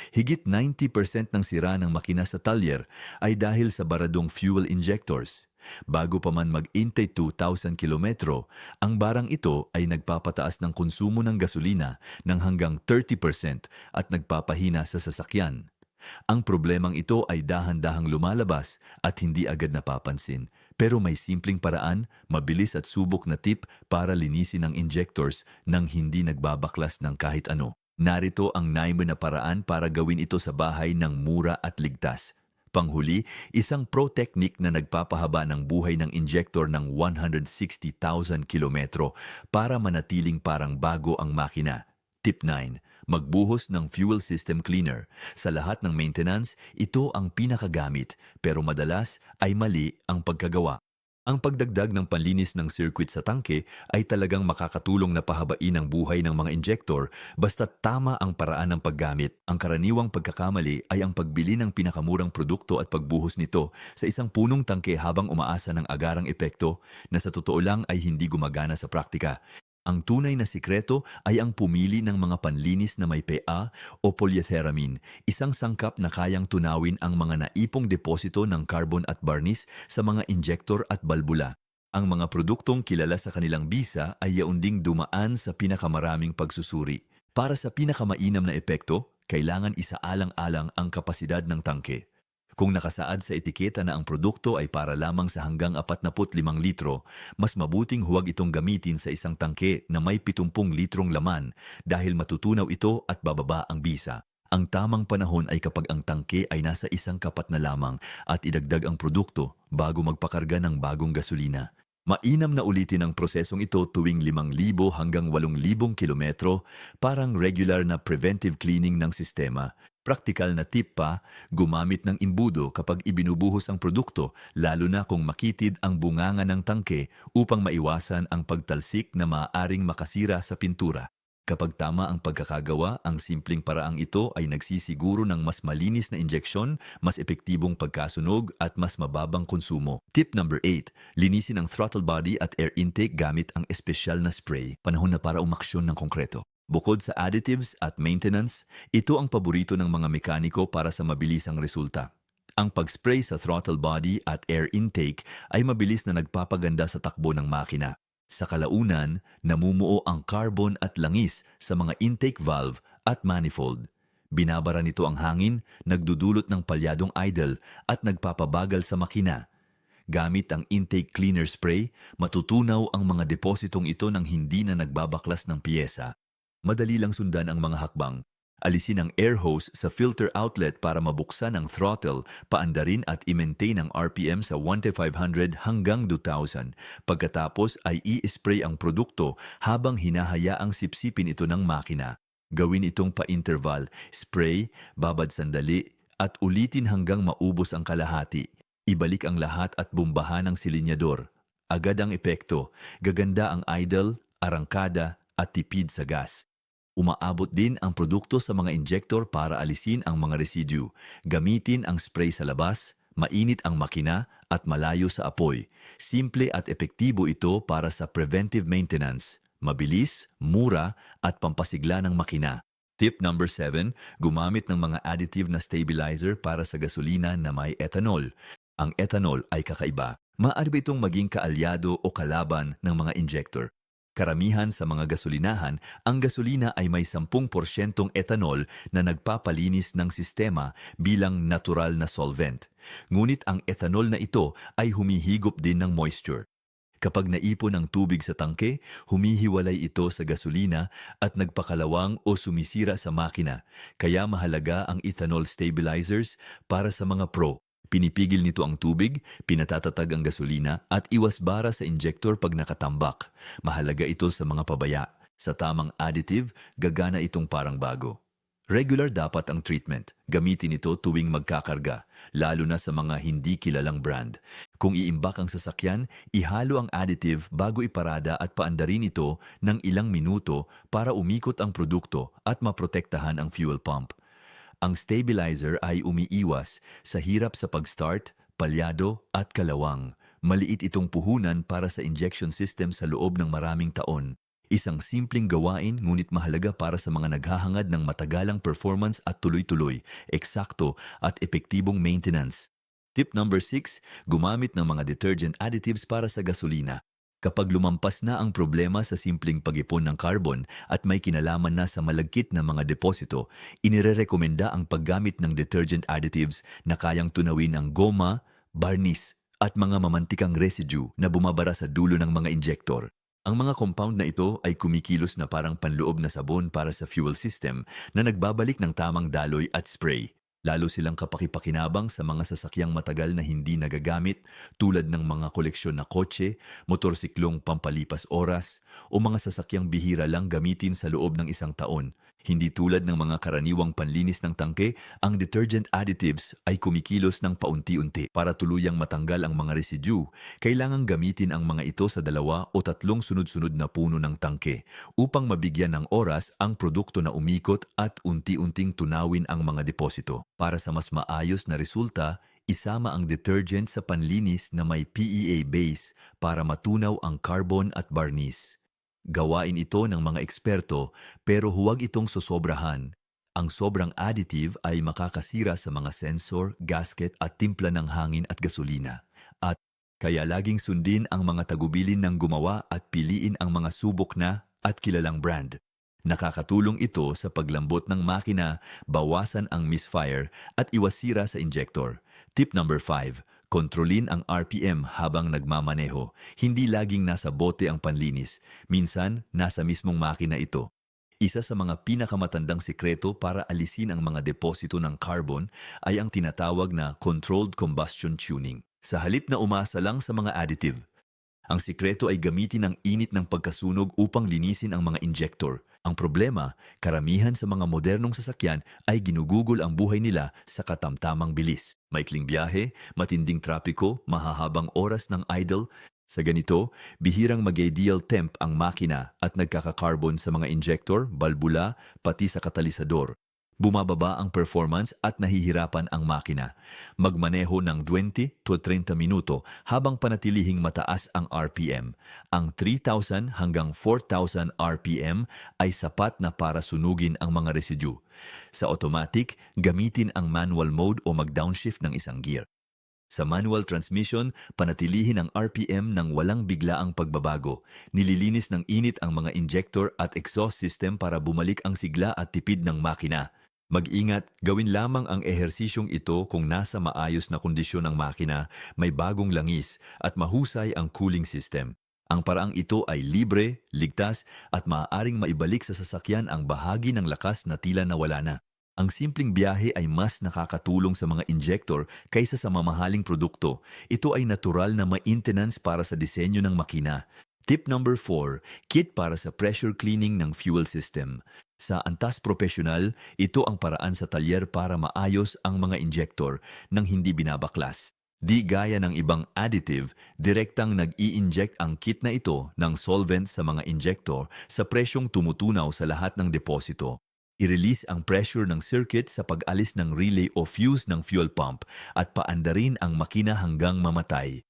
Higit 90% ng sira ng makina sa talyer ay dahil sa baradong fuel injectors. Bago pa man mag-intay 2,000 kilometro, ang barang ito ay nagpapataas ng konsumo ng gasolina ng hanggang 30% at nagpapahina sa sasakyan. Ang problemang ito ay dahan-dahang lumalabas at hindi agad napapansin. Pero may simpleng paraan, mabilis at subok na tip para linisin ang injectors nang hindi nagbabaklas ng kahit ano. Narito ang 9 na paraan para gawin ito sa bahay ng mura at ligtas. Panghuli, isang pro technique na nagpapahaba ng buhay ng injector ng 160,000 kilometro para manatiling parang bago ang makina. Tip 9. Magbuhos ng fuel system cleaner. Sa lahat ng maintenance, ito ang pinakagamit, pero madalas ay mali ang pagkagawa. Ang pagdagdag ng panlinis ng circuit sa tangke ay talagang makakatulong na pahabain ang buhay ng mga injector basta tama ang paraan ng paggamit. Ang karaniwang pagkakamali ay ang pagbili ng pinakamurang produkto at pagbuhos nito sa isang punong tangke habang umaasa ng agarang epekto na sa totoo lang ay hindi gumagana sa praktika. Ang tunay na sikreto ay ang pumili ng mga panlinis na may PA o polyethylamine, isang sangkap na kayang tunawin ang mga naipong deposito ng carbon at barnis sa mga injector at balbula. Ang mga produktong kilala sa kanilang bisa ay yaunding dumaan sa pinakamaraming pagsusuri. Para sa pinakamainam na epekto, kailangan isaalang-alang ang kapasidad ng tangke. Kung nakasaad sa etiketa na ang produkto ay para lamang sa hanggang 45 litro, mas mabuting huwag itong gamitin sa isang tangke na may 70 litrong laman dahil matutunaw ito at bababa ang bisa. Ang tamang panahon ay kapag ang tangke ay nasa isang kapat na lamang at idagdag ang produkto bago magpakarga ng bagong gasolina. Mainam na ulitin ang prosesong ito tuwing 5,000 hanggang 8,000 kilometro, parang regular na preventive cleaning ng sistema. Praktikal na tip pa, gumamit ng imbudo kapag ibinubuhos ang produkto, lalo na kung makitid ang bunganga ng tangke upang maiwasan ang pagtalsik na maaaring makasira sa pintura. Kapag tama ang pagkakagawa, ang simpleng paraang ito ay nagsisiguro ng mas malinis na injeksyon, mas epektibong pagkasunog at mas mababang konsumo. Tip number 8. Linisin ang throttle body at air intake gamit ang espesyal na spray. Panahon na para umaksyon ng konkreto. Bukod sa additives at maintenance, ito ang paborito ng mga mekaniko para sa mabilisang resulta. Ang pag-spray sa throttle body at air intake ay mabilis na nagpapaganda sa takbo ng makina. Sa kalaunan, namumuo ang carbon at langis sa mga intake valve at manifold. Binabara nito ang hangin, nagdudulot ng palyadong idle at nagpapabagal sa makina. Gamit ang intake cleaner spray, matutunaw ang mga depositong ito nang hindi na nagbabaklas ng piyesa. Madali lang sundan ang mga hakbang. Alisin ang air hose sa filter outlet para mabuksan ang throttle, paandarin at i-maintain ang RPM sa 1,500 hanggang 2,000. Pagkatapos ay i-spray ang produkto habang hinahayaang sipsipin ito ng makina. Gawin itong pa-interval, spray, babad sandali, at ulitin hanggang maubos ang kalahati. Ibalik ang lahat at bumbahan ang silinyador. Agad ang epekto, gaganda ang idle, arangkada at tipid sa gas. Umaabot din ang produkto sa mga injector para alisin ang mga residue. Gamitin ang spray sa labas, mainit ang makina at malayo sa apoy. Simple at epektibo ito para sa preventive maintenance. Mabilis, mura at pampasigla ng makina. Tip number 7, gumamit ng mga additive na stabilizer para sa gasolina na may ethanol. Ang ethanol ay kakaiba. Maaari ba itong maging kaalyado o kalaban ng mga injector? Karamihan sa mga gasolinahan, ang gasolina ay may 10% ethanol na nagpapalinis ng sistema bilang natural na solvent. Ngunit ang ethanol na ito ay humihigop din ng moisture. Kapag naipon ang tubig sa tangke, humihiwalay ito sa gasolina at nagpakalawang o sumisira sa makina. Kaya mahalaga ang ethanol stabilizers para sa mga pro. Pinipigil nito ang tubig, pinatatatag ang gasolina at iwasbara sa injector pag nakatambak. Mahalaga ito sa mga pabaya. Sa tamang additive, gagana itong parang bago. Regular dapat ang treatment. Gamitin ito tuwing magkakarga, lalo na sa mga hindi kilalang brand. Kung iimbak ang sasakyan, ihalo ang additive bago iparada at paandarin ito ng ilang minuto para umikot ang produkto at maprotektahan ang fuel pump. Ang stabilizer ay umiiwas sa hirap sa pag-start, palyado at kalawang. Maliit itong puhunan para sa injection system sa loob ng maraming taon. Isang simpleng gawain ngunit mahalaga para sa mga naghahangad ng matagalang performance at tuloy-tuloy, eksakto at epektibong maintenance. Tip number 6, gumamit ng mga detergent additives para sa gasolina. Kapag lumampas na ang problema sa simpleng pag-ipon ng carbon at may kinalaman na sa malagkit na mga deposito, inirerekomenda ang paggamit ng detergent additives na kayang tunawin ang goma, barnis, at mga mamantikang residue na bumabara sa dulo ng mga injector. Ang mga compound na ito ay kumikilos na parang panloob na sabon para sa fuel system na nagbabalik ng tamang daloy at spray. Lalo silang kapakipakinabang sa mga sasakyang matagal na hindi nagagamit tulad ng mga koleksyon na kotse, motorsiklong pampalipas oras o mga sasakyang bihira lang gamitin sa loob ng isang taon. Hindi tulad ng mga karaniwang panlinis ng tangke, ang detergent additives ay kumikilos ng paunti-unti. Para tuluyang matanggal ang mga residue, kailangang gamitin ang mga ito sa 2 o 3 sunod-sunod na puno ng tangke upang mabigyan ng oras ang produkto na umikot at unti-unting tunawin ang mga deposito. Para sa mas maayos na resulta, isama ang detergent sa panlinis na may PEA base para matunaw ang carbon at barnis. Gawain ito ng mga eksperto pero huwag itong sosobrahan. Ang sobrang additive ay makakasira sa mga sensor, gasket at timpla ng hangin at gasolina. At kaya laging sundin ang mga tagubilin ng gumawa at piliin ang mga subok na at kilalang brand. Nakakatulong ito sa paglambot ng makina, bawasan ang misfire at iwasira sa injector. Tip number 5, kontrolin ang RPM habang nagmamaneho. Hindi laging nasa bote ang panlinis. Minsan, nasa mismong makina ito. Isa sa mga pinakamatandang sikreto para alisin ang mga deposito ng carbon ay ang tinatawag na controlled combustion tuning. Sa halip na umasa lang sa mga additive, ang sikreto ay gamitin ang init ng pagkasunog upang linisin ang mga injector. Ang problema, karamihan sa mga modernong sasakyan ay ginugugol ang buhay nila sa katamtamang bilis. Maikling biyahe, matinding trapiko, mahahabang oras ng idle. Sa ganito, bihirang mag-ideal temp ang makina at nagkaka-carbon sa mga injector, balbula, pati sa katalisador. Bumababa ang performance at nahihirapan ang makina. Magmaneho ng 20 to 30 minuto habang panatilihing mataas ang RPM. Ang 3,000 hanggang 4,000 RPM ay sapat na para sunugin ang mga residue. Sa automatic, gamitin ang manual mode o mag-downshift ng isang gear. Sa manual transmission, panatilihin ang RPM ng walang biglaang pagbabago. Nililinis ng init ang mga injector at exhaust system para bumalik ang sigla at tipid ng makina. Mag-ingat, gawin lamang ang ehersisyong ito kung nasa maayos na kondisyon ng makina, may bagong langis at mahusay ang cooling system. Ang paraang ito ay libre, ligtas at maaaring maibalik sa sasakyan ang bahagi ng lakas na tila nawala na. Ang simpleng biyahe ay mas nakakatulong sa mga injector kaysa sa mamahaling produkto. Ito ay natural na maintenance para sa disenyo ng makina. Tip number 4, kit para sa pressure cleaning ng fuel system. Sa Antas Professional, ito ang paraan sa talyer para maayos ang mga injector nang hindi binabaklas. Di gaya ng ibang additive, direktang nag-i-inject ang kit na ito ng solvent sa mga injector sa presyong tumutunaw sa lahat ng deposito. I-release ang pressure ng circuit sa pag-alis ng relay o fuse ng fuel pump at paandarin ang makina hanggang mamatay.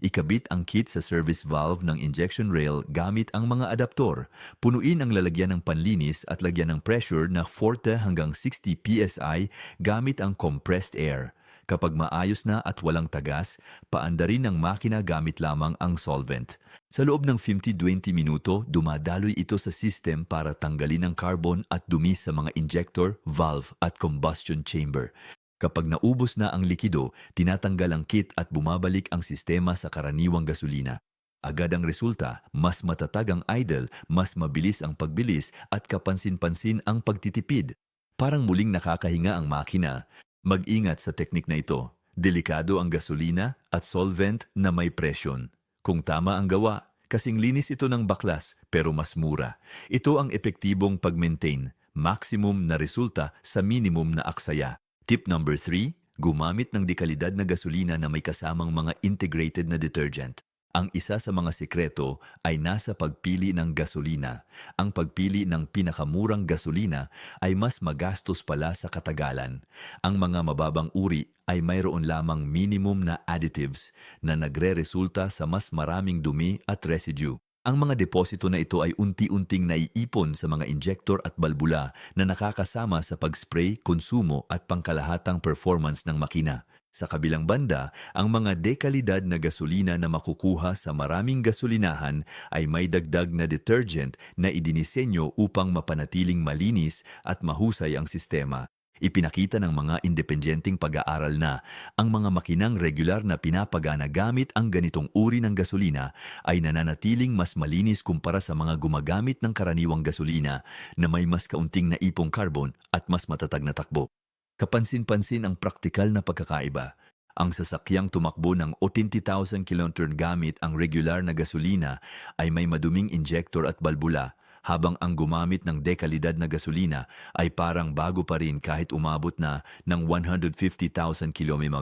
Ikabit ang kit sa service valve ng injection rail gamit ang mga adaptor. Punuin ang lalagyan ng panlinis at lagyan ng pressure na 40 hanggang 60 PSI gamit ang compressed air. Kapag maayos na at walang tagas, paandarin ng makina gamit lamang ang solvent. Sa loob ng 15-20 minuto, dumadaloy ito sa system para tanggalin ang carbon at dumi sa mga injector, valve at combustion chamber. Kapag naubos na ang likido, tinatanggal ang kit at bumabalik ang sistema sa karaniwang gasolina. Agad ang resulta, mas matatag ang idle, mas mabilis ang pagbilis at kapansin-pansin ang pagtitipid. Parang muling nakakahinga ang makina. Mag-ingat sa teknik na ito. Delikado ang gasolina at solvent na may presyon. Kung tama ang gawa, kasing linis ito ng baklas pero mas mura. Ito ang epektibong pag-maintain, maximum na resulta sa minimum na aksaya. Tip number 3, gumamit ng dekalidad na gasolina na may kasamang mga integrated na detergent. Ang isa sa mga sikreto ay nasa pagpili ng gasolina. Ang pagpili ng pinakamurang gasolina ay mas magastos pala sa katagalan. Ang mga mababang uri ay mayroon lamang minimum na additives na nagre-resulta sa mas maraming dumi at residue. Ang mga deposito na ito ay unti-unting naiipon sa mga injector at balbula na nakakasama sa pag-spray, konsumo at pangkalahatang performance ng makina. Sa kabilang banda, ang mga dekalidad na gasolina na makukuha sa maraming gasolinahan ay may dagdag na detergent na idinisenyo upang mapanatiling malinis at mahusay ang sistema. Ipinakita ng mga independenteng pag-aaral na ang mga makinang regular na pinapagana gamit ang ganitong uri ng gasolina ay nananatiling mas malinis kumpara sa mga gumagamit ng karaniwang gasolina na may mas kaunting naipong carbon at mas matatag na takbo. Kapansin-pansin ang praktikal na pagkakaiba. Ang sasakyang tumakbo ng 80,000 km gamit ang regular na gasolina ay may maduming injector at balbula, habang ang gumamit ng dekalidad na gasolina ay parang bago pa rin kahit umabot na ng 150,000 km.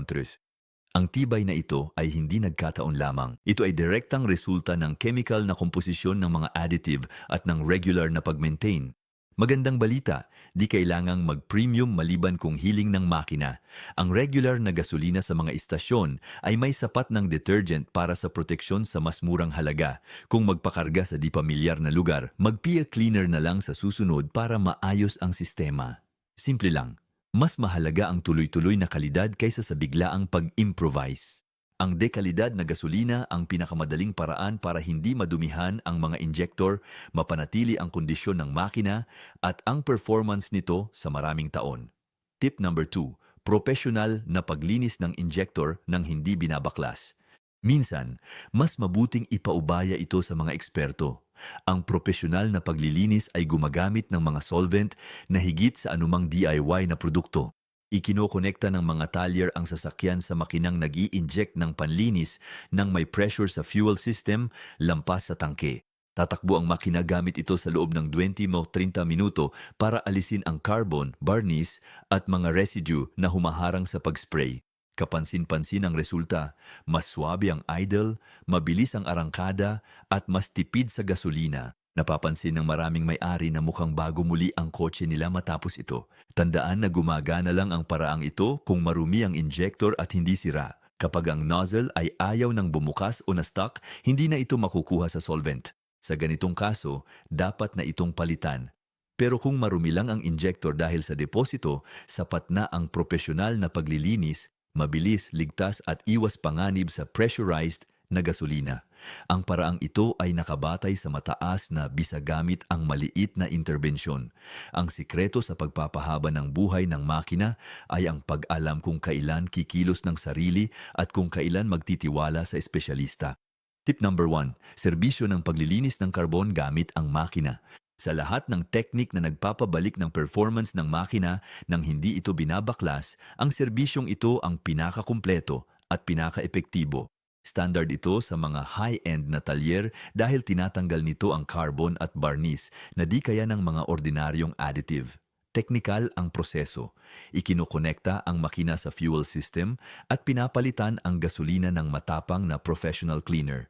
Ang tibay na ito ay hindi nagkataon lamang. Ito ay direktang resulta ng chemical na komposisyon ng mga additive at ng regular na pag-maintain. Magandang balita, di kailangang mag-premium maliban kung hiling ng makina. Ang regular na gasolina sa mga istasyon ay may sapat ng detergent para sa proteksyon sa mas murang halaga. Kung magpakarga sa di pamilyar na lugar, mag-PIA cleaner na lang sa susunod para maayos ang sistema. Simple lang, mas mahalaga ang tuloy-tuloy na kalidad kaysa sa biglaang pag-improvise. Ang dekalidad na gasolina ang pinakamadaling paraan para hindi madumihan ang mga injector, mapanatili ang kondisyon ng makina at ang performance nito sa maraming taon. Tip number 2, professional na paglinis ng injector ng hindi binabaklas. Minsan, mas mabuting ipaubaya ito sa mga eksperto. Ang profesional na paglilinis ay gumagamit ng mga solvent na higit sa anumang DIY na produkto. Ikinokonekta ng mga talyer ang sasakyan sa makinang nag-i-inject ng panlinis nang may pressure sa fuel system lampas sa tangke. Tatakbo ang makina gamit ito sa loob ng 20 o 30 minuto para alisin ang carbon, varnish at mga residue na humaharang sa pag-spray. Kapansin-pansin ang resulta, mas swabe ang idle, mabilis ang arangkada at mas tipid sa gasolina. Napapansin ng maraming may-ari na mukhang bago muli ang kotse nila matapos ito. Tandaan na gumagana lang ang paraang ito kung marumi ang injector at hindi sira. Kapag ang nozzle ay ayaw ng bumukas o na-stuck, hindi na ito makukuha sa solvent. Sa ganitong kaso, dapat na itong palitan. Pero kung marumi lang ang injector dahil sa deposito, sapat na ang profesional na paglilinis, mabilis, ligtas at iwas panganib sa pressurized na gasolina. Ang paraang ito ay nakabatay sa mataas na bisa gamit ang maliit na interbensyon. Ang sikreto sa pagpapahaba ng buhay ng makina ay ang pag-alam kung kailan kikilos ng sarili at kung kailan magtitiwala sa espesyalista. Tip number 1, serbisyo ng paglilinis ng karbon gamit ang makina. Sa lahat ng teknik na nagpapabalik ng performance ng makina nang hindi ito binabaklas, ang serbisyong ito ang pinakakumpleto at pinaka-epektibo. Standard ito sa mga high-end na talyer dahil tinatanggal nito ang carbon at varnish na di kaya ng mga ordinaryong additive. Teknikal ang proseso. Ikinokonekta ang makina sa fuel system at pinapalitan ang gasolina ng matapang na professional cleaner.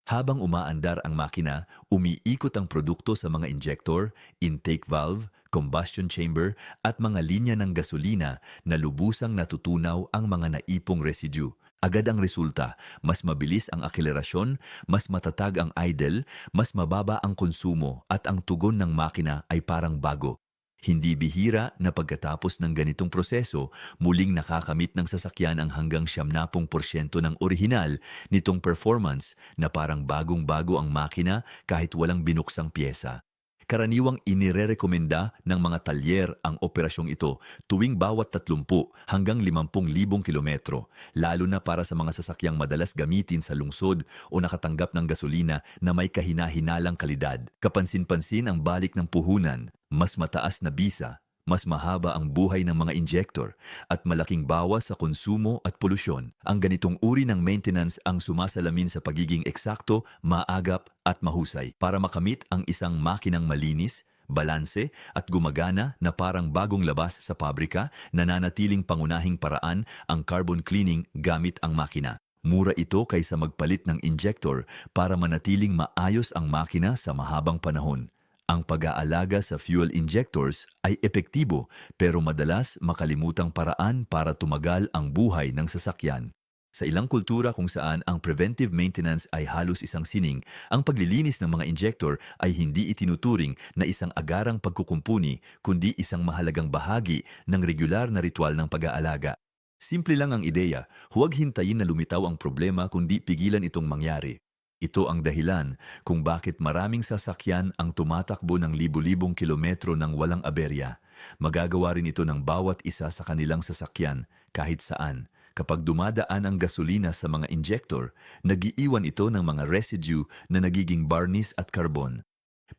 Habang umaandar ang makina, umiikot ang produkto sa mga injector, intake valve, combustion chamber at mga linya ng gasolina na lubusang natutunaw ang mga naipong residue. Agad ang resulta, mas mabilis ang akselerasyon, mas matatag ang idle, mas mababa ang konsumo at ang tugon ng makina ay parang bago. Hindi bihira na pagkatapos ng ganitong proseso, muling nakakamit ng sasakyan ang hanggang 70% ng orihinal nitong performance na parang bagong-bago ang makina kahit walang binuksang pyesa. Karaniwang inirerekomenda ng mga talyer ang operasyong ito tuwing bawat 30 hanggang 50,000 kilometro, lalo na para sa mga sasakyang madalas gamitin sa lungsod o nakatanggap ng gasolina na may kahina-hinalang kalidad. Kapansin-pansin ang balik ng puhunan, mas mataas na bisa, mas mahaba ang buhay ng mga injector at malaking bawas sa konsumo at polusyon. Ang ganitong uri ng maintenance ang sumasalamin sa pagiging eksakto, maagap at mahusay para makamit ang isang makinang malinis, balanse at gumagana na parang bagong labas sa pabrika, nananatiling pangunahing paraan ang carbon cleaning gamit ang makina. Mura ito kaysa magpalit ng injector para manatiling maayos ang makina sa mahabang panahon. Ang pag-aalaga sa fuel injectors ay epektibo pero madalas makalimutang paraan para tumagal ang buhay ng sasakyan. Sa ilang kultura kung saan ang preventive maintenance ay halos isang sining, ang paglilinis ng mga injector ay hindi itinuturing na isang agarang pagkukumpuni kundi isang mahalagang bahagi ng regular na ritual ng pag-aalaga. Simple lang ang ideya, huwag hintayin na lumitaw ang problema kundi pigilan itong mangyari. Ito ang dahilan kung bakit maraming sasakyan ang tumatakbo ng libu-libong kilometro ng walang aberya. Magagawa rin ito ng bawat isa sa kanilang sasakyan kahit saan. Kapag dumadaan ang gasolina sa mga injector, nagiiwan ito ng mga residue na nagiging varnish at carbon.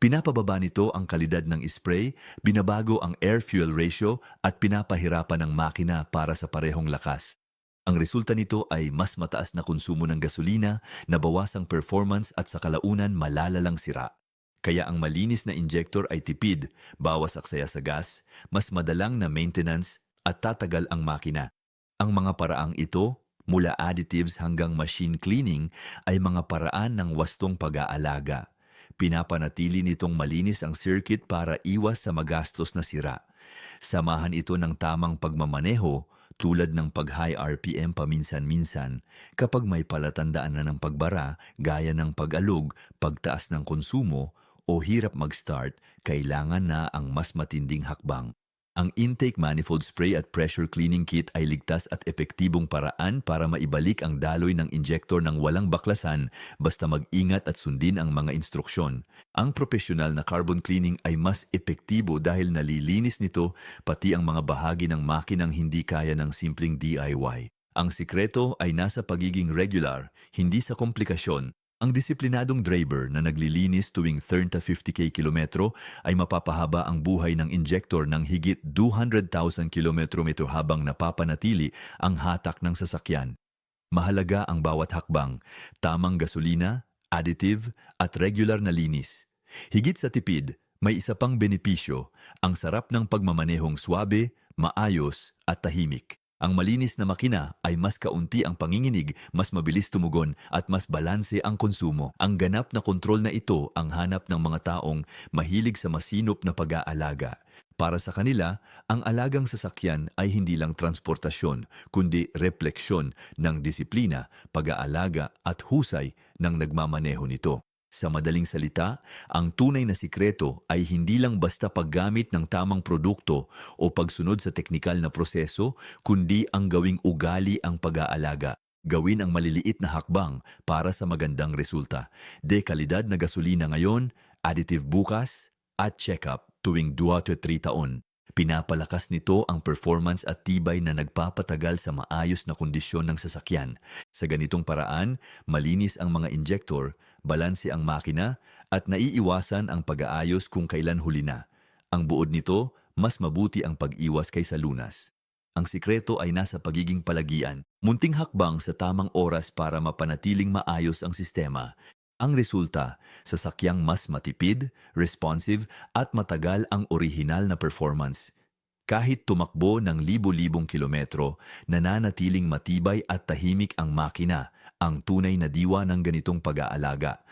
Pinapababa nito ang kalidad ng spray, binabago ang air-fuel ratio at pinapahirapan ang makina para sa parehong lakas. Ang resulta nito ay mas mataas na konsumo ng gasolina, nabawasang performance at sa kalaunan malalalang sira. Kaya ang malinis na injector ay tipid, bawas aksaya sa gas, mas madalang na maintenance at tatagal ang makina. Ang mga paraang ito, mula additives hanggang machine cleaning, ay mga paraan ng wastong pag-aalaga. Pinapanatili nitong malinis ang circuit para iwas sa magastos na sira. Samahan ito ng tamang pagmamaneho tulad ng pag-high RPM paminsan-minsan kapag may palatandaan na ng pagbara gaya ng pag-alog, pagtaas ng konsumo o hirap mag-start, kailangan na ang mas matinding hakbang. Ang intake manifold spray at pressure cleaning kit ay ligtas at epektibong paraan para maibalik ang daloy ng injector ng walang baklasan basta mag-ingat at sundin ang mga instruksyon. Ang profesional na carbon cleaning ay mas epektibo dahil nalilinis nito pati ang mga bahagi ng makinang hindi kaya ng simpleng DIY. Ang sikreto ay nasa pagiging regular, hindi sa komplikasyon. Ang disiplinadong driver na naglilinis tuwing 30-50 kilometro ay mapapahaba ang buhay ng injector ng higit 200,000 kilometro habang napapanatili ang hatak ng sasakyan. Mahalaga ang bawat hakbang, tamang gasolina, additive at regular na linis. Higit sa tipid, may isa pang benepisyo, ang sarap ng pagmamanehong swabe, maayos at tahimik. Ang malinis na makina ay mas kaunti ang panginginig, mas mabilis tumugon at mas balanse ang konsumo. Ang ganap na kontrol na ito ang hanap ng mga taong mahilig sa masinop na pag-aalaga. Para sa kanila, ang alagang sasakyan ay hindi lang transportasyon, kundi refleksyon ng disiplina, pag-aalaga at husay ng nagmamaneho nito. Sa madaling salita, ang tunay na sikreto ay hindi lang basta paggamit ng tamang produkto o pagsunod sa teknikal na proseso, kundi ang gawing ugali ang pag-aalaga. Gawin ang maliliit na hakbang para sa magandang resulta. Dekalidad na gasolina ngayon, additive bukas, at check-up tuwing 2 to 3 taon. Pinapalakas nito ang performance at tibay na nagpapatagal sa maayos na kondisyon ng sasakyan. Sa ganitong paraan, malinis ang mga injector, balanse ang makina, at naiiwasan ang pag-aayos kung kailan huli na. Ang buod nito, mas mabuti ang pag-iwas kaysa lunas. Ang sikreto ay nasa pagiging palagian, munting hakbang sa tamang oras para mapanatiling maayos ang sistema. Ang resulta, sasakyang mas matipid, responsive at matagal ang orihinal na performance. Kahit tumakbo ng libo-libong kilometro, nananatiling matibay at tahimik ang makina, ang tunay na diwa ng ganitong pag-aalaga.